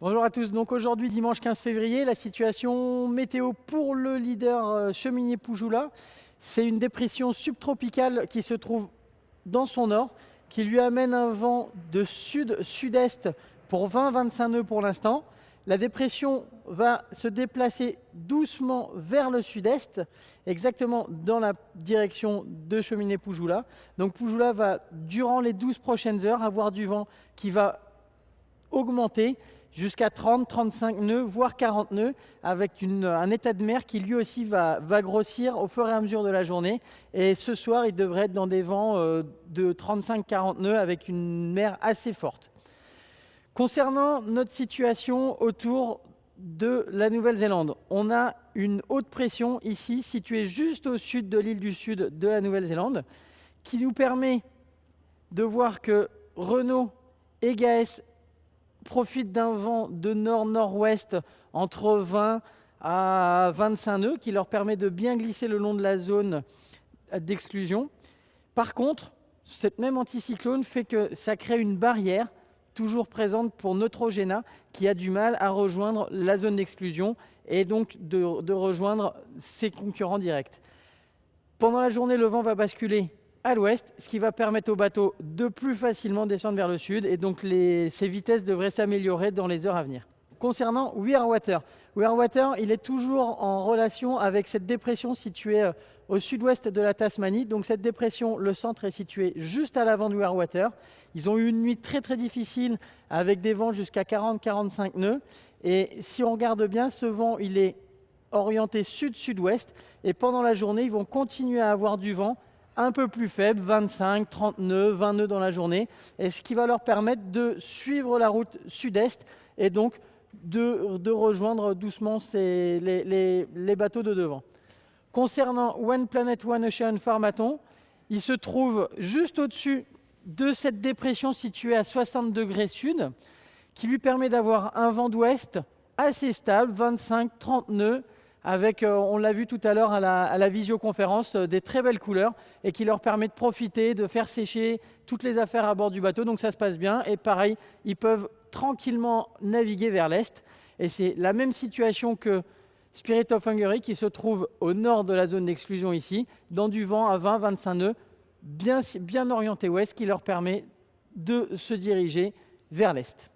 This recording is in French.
Bonjour à tous, donc aujourd'hui dimanche 15 février, la situation météo pour le leader Cheminier-Poujoula, c'est une dépression subtropicale qui se trouve dans son nord, qui lui amène un vent de sud-sud-est pour 20-25 nœuds pour l'instant. La dépression va se déplacer doucement vers le sud-est, exactement dans la direction de Cheminier-Poujoula. Donc Poujoula va, durant les 12 prochaines heures, avoir du vent qui va augmenter jusqu'à 30-35 nœuds, voire 40 nœuds, avec un état de mer qui lui aussi va grossir au fur et à mesure de la journée. Et ce soir, il devrait être dans des vents de 35-40 nœuds avec une mer assez forte. Concernant notre situation autour de la Nouvelle-Zélande, on a une haute pression ici, située juste au sud de l'île du Sud de la Nouvelle-Zélande, qui nous permet de voir que Renault et Gaes profitent d'un vent de nord-nord-ouest entre 20 à 25 nœuds qui leur permet de bien glisser le long de la zone d'exclusion. Par contre, cette même anticyclone fait que ça crée une barrière toujours présente pour Neutrogena qui a du mal à rejoindre la zone d'exclusion et donc de rejoindre ses concurrents directs. Pendant la journée, le vent va basculer à l'ouest, ce qui va permettre au bateau de plus facilement descendre vers le sud et donc ses vitesses devraient s'améliorer dans les heures à venir. Concernant Weir Water, il est toujours en relation avec cette dépression située au sud-ouest de la Tasmanie. Donc cette dépression, le centre est situé juste à l'avant de Weir Water. Ils ont eu une nuit très très difficile avec des vents jusqu'à 40-45 nœuds. Et si on regarde bien, ce vent il est orienté sud-sud-ouest et pendant la journée, ils vont continuer à avoir du vent un peu plus faible, 25, 30 nœuds, 20 nœuds dans la journée, et ce qui va leur permettre de suivre la route sud-est et donc de rejoindre doucement les bateaux de devant. Concernant One Planet One Ocean Farmaton, il se trouve juste au-dessus de cette dépression située à 60 degrés sud, qui lui permet d'avoir un vent d'ouest assez stable, 25-30 nœuds, avec, on l'a vu tout à l'heure à la visioconférence, des très belles couleurs et qui leur permet de profiter, de faire sécher toutes les affaires à bord du bateau. Donc ça se passe bien et pareil, ils peuvent tranquillement naviguer vers l'est. Et c'est la même situation que Spirit of Hungary qui se trouve au nord de la zone d'exclusion ici, dans du vent à 20-25 nœuds, bien orienté ouest, qui leur permet de se diriger vers l'est.